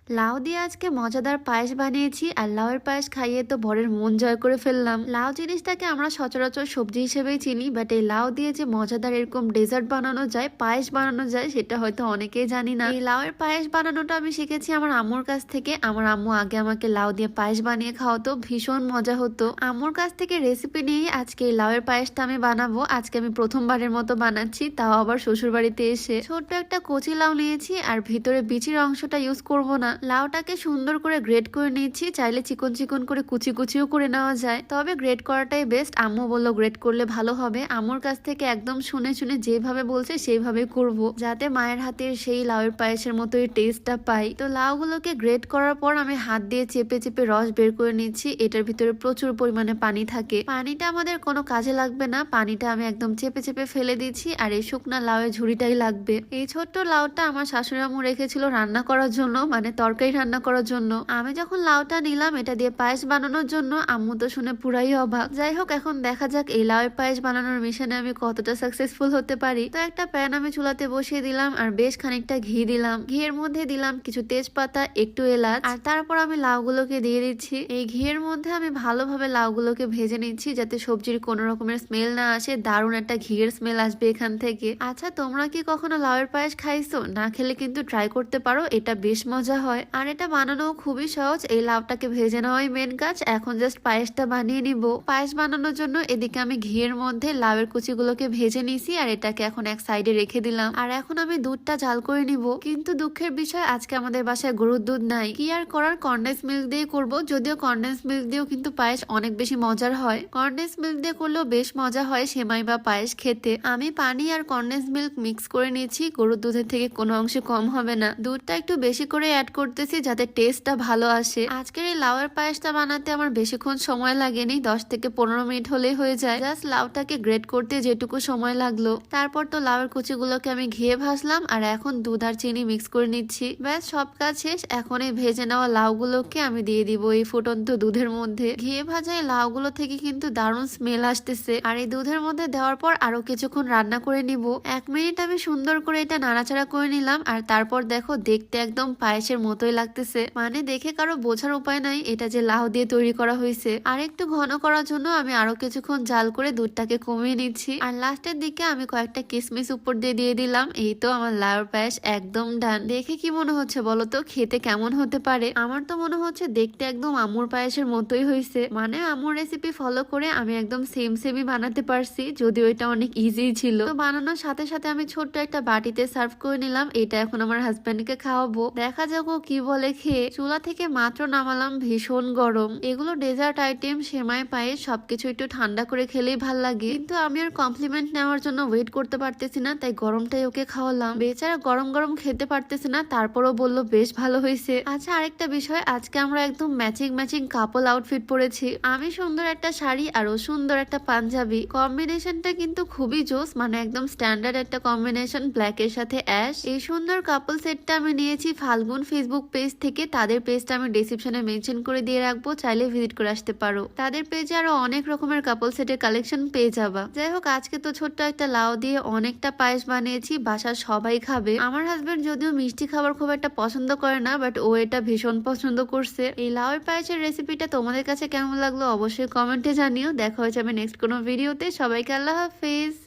লাউ দিয়ে আজকে মজাদার পায়েস বানিয়েছি আর লাউয়ের পায়েস খাইয়ে তো বরের মন জয় করে ফেললাম। লাউ জিনিসটাকে আমরা সচরাচর সবজি হিসেবেই চিনি, বাট এই লাউ দিয়ে যে মজাদার এরকম ডেজার্ট বানানো যায়, পায়েস বানানো যায়, সেটা হয়তো অনেকেই জানি না। এই লাউয়ের পায়েস বানানোটা আমি শিখেছি আমার আম্মুর কাছ থেকে। আমার আম্মু আগে আমাকে লাউ দিয়ে পায়েস বানিয়ে খাওয়াতো, ভীষণ মজা হতো। আম্মুর কাছ থেকে রেসিপি নিয়ে আজকে এই লাউয়ের পায়েসটা আমি বানাবো। আজকে আমি প্রথমবারের মতো বানাচ্ছি, তাও আবার শ্বশুর বাড়িতে এসে। ছোট্ট একটা কচি লাউ নিয়েছি আর ভিতরে বিচির অংশটা ইউজ করব না। লাউটাকে সুন্দর করে গ্রেট করে নিয়েছি, চাইলে চিকন চিকন করে কুচি কুচিও করে নেওয়া যায়, তবে গ্রেট করাটাই বেস্ট। আম্মু বললো গ্রেট করলে ভালো হবে। আম্মুর কাছ থেকে একদম শুনে শুনে যেভাবে বলছে সেইভাবে করব, যাতে মায়ের হাতের সেই লাউয়ের পায়েসের মতোই টেস্টটা পাই। তো লাউগুলোকে গ্রেট করার পর আমি হাত দিয়ে চেপে চেপে রস বের করে নিচ্ছি। এটার ভিতরে প্রচুর পরিমাণে পানি থাকে, পানিটা আমাদের কোনো কাজে লাগবে না, পানিটা আমি একদম চেপে চেপে ফেলে দিচ্ছি। আর এই শুকনা লাউয়ের ঝুড়িটাই লাগবে। এই ছোট্ট লাউটা আমার শাশুড়ি আম্মু রেখেছিল রান্না করার জন্য, মানে তরকারি রান্না করার জন্য। আমি যখন লাউটা নিলাম এটা দিয়ে পায়েস বানানোর জন্য, আম্মু তো শুনে পুরাই অবাক। যাই হোক, এখন দেখা যাক এই লাউয়ের পায়েস বানানোর মিশনে আমি কতটা সাকসেসফুল হতে পারি। তো একটা প্যান আমি চুলাতে বসিয়ে দিলাম আর বেশ খানিকটা ঘি দিলাম। ঘিয়ের মধ্যে দিলাম কিছু তেজপাতা, একটু এলাচ, আর তারপর আমি লাউগুলোকে দিয়ে দিচ্ছি। এই ঘিয়ের মধ্যে আমি ভালোভাবে লাউগুলোকে ভেজে নিচ্ছি, যাতে সবজির কোনো রকমের স্মেল না আসে। দারুণ একটা ঘিয়ের স্মেল আসবে এখান থেকে। আচ্ছা, তোমরা কি কখনো লাউয়ের পায়েস খাইছো? না খেলে কিন্তু ট্রাই করতে পারো, এটা বেশ মজা হয় আর এটা বানানো খুবই সহজ। এই লাউটাকে ভেজে নেওয়াই মেন কাজ। এখন জাস্ট পায়েসটা বানিয়ে নিব। পায়েস বানানোর জন্য এদিকে আমি ঘিয়ের মধ্যে লাউয়ের কুচিগুলোকে ভেজে নিছি আর এটাকে এখন এক সাইডে রেখে দিলাম। আর এখন আমি দুধটা জাল করে নিব। কিন্তু দুঃখের বিষয়, আজকে আমাদের বাসায় গরুর দুধ নাই। কি আর করার, কনডেন্স মিল্ক দিয়ে করব। যদিও কনডেন্স মিল্ক দিয়েও কিন্তু পায়েস অনেক বেশি মজার হয়। কনডেন্স মিল্ক দিয়ে করলেও বেশ মজা হয় সেমাই বা পায়েস খেতে। আমি পানি আর কনডেন্স মিল্ক মিক্স করে নিয়েছি। গরুর দুধের থেকে কোনো অংশে কম হবে না। দুধটা একটু বেশি করে অ্যাড করতেছি যাতে টেস্টটা ভালো আসে। আজকের এই লাউয়ের পায়েসটা বানাতে আমার বেশিক্ষণ সময় লাগেনি, 10 থেকে 15 মিনিট হলেই হয়ে যায়। জাস্ট লাউটাকে গ্রেট করতে যেটুকু সময় লাগলো। তারপর তো লাউয়ের কুচিগুলোকে আমি ঘিয়ে ভাজলাম আর এখন দুধ আর চিনি মিক্স করে নিচ্ছি। ব্যাস, সব কাজ শেষ। এখন এই ভেজে নেওয়া লাউগুলোকে আমি দিয়ে দিব এই ফুটন্ত দুধের মধ্যে। ঘিয়ে ভাজা এই লাউগুলো থেকে কিন্তু দারুণ স্মেল আসতেছে। আর এই দুধের মধ্যে দেওয়ার পর আরো কিছুক্ষণ রান্না করে নিব। 1 মিনিট আমি সুন্দর করে এটা নাড়াচাড়া করে নিলাম। আর তারপর দেখো, দেখতে একদম পায়েসের মতোই লাগতেছে। মানে দেখে কারো বোঝার উপায় নাই এটা যে লাউ দিয়ে তৈরি করা হয়েছে। আর একটু ঘন করার জন্য আমি আরো কিছুক্ষণ জাল করে দুধটাকে কমিয়ে নিচ্ছি। আর লাস্টের দিকে আমি কয়েকটা কিশমিশ উপর দিয়ে দিয়ে দিলাম। এই তো আমার লাউর পায়েস একদম ডান। দেখে কি মনে হচ্ছে বলো তো, খেতে কেমন হতে পারে? আমার তো মনে হচ্ছে দেখতে একদম আম্মুর পায়েসের মতোই হয়েছে। মানে আম্মুর রেসিপি ফলো করে আমি একদম সেম সেমই বানাতে পারছি, যদিও এটা অনেক ইজি ছিল। তো বানানোর সাথে সাথে আমি ছোট্ট একটা বাটিতে সার্ভ করে নিলাম। এটা এখন আমার হাজবেন্ডকে খাওয়াবো, দেখা যাক ও কি বলে খেয়ে। চুলা থেকে মাত্র নামালাম, ভীষণ গরম। এগুলো ডেজার্ট আইটেম, সেমাই পায়েস সবকিছু একটু ঠান্ডা করে খেলেই ভাল লাগে। কিন্তু আমি আর কমপ্লিমেন্ট নেওয়ার জন্য ওয়েট করতে পারতেছি না, তাই গরমটাই ওকে খাওয়ালাম। বেচারা গরম গরম খেতে পারতেছে না, তারপরও বললো বেশ ভালো হয়েছে। আচ্ছা, আরেকটা বিষয়, আজকে আমরা একদম ম্যাচিং ম্যাচিং কাপল আউটফিট পরেছি। আমি সুন্দর একটা শাড়ি আর ও সুন্দর একটা পাঞ্জাবি। কম্বিনেশনটা কিন্তু খুবই জোস, মানে একদম স্ট্যান্ডার্ড একটা কম্বিনেশন, ব্ল্যাক এর সাথে অ্যাশ। এই সুন্দর কাপল সেটটা আমি নিয়েছি ফাল্গুন ফেসবুক পেজ থেকে। তাদের পেজটা আমি ডেসক্রিপশনে মেনশন করে দিয়ে রাখবো, চাইলে ভিজিট করে আসতে পারো। তাদের পেজে আরো অনেক রকমের কাপল সেটের কালেকশন পেয়ে যাবা। যাই হোক, আজকে তো ছোট্ট একটা লাউ দিয়ে অনেকটা পায়েস বানিয়েছি, বাসার সবাই খাবে। আমার হাজবেন্ড যদিও মিষ্টি খাবার খুব একটা পছন্দ করে না, বাট ও এটা ভীষণ পছন্দ করছে। এই লাউয়ের পায়েসের রেসিপিটা তোমাদের কাছে কেমন লাগলো অবশ্যই কমেন্টে জানিও। দেখা হয়ে যাবে নেক্সট কোনো ভিডিওতে। সবাইকে আল্লাহ হাফেজ।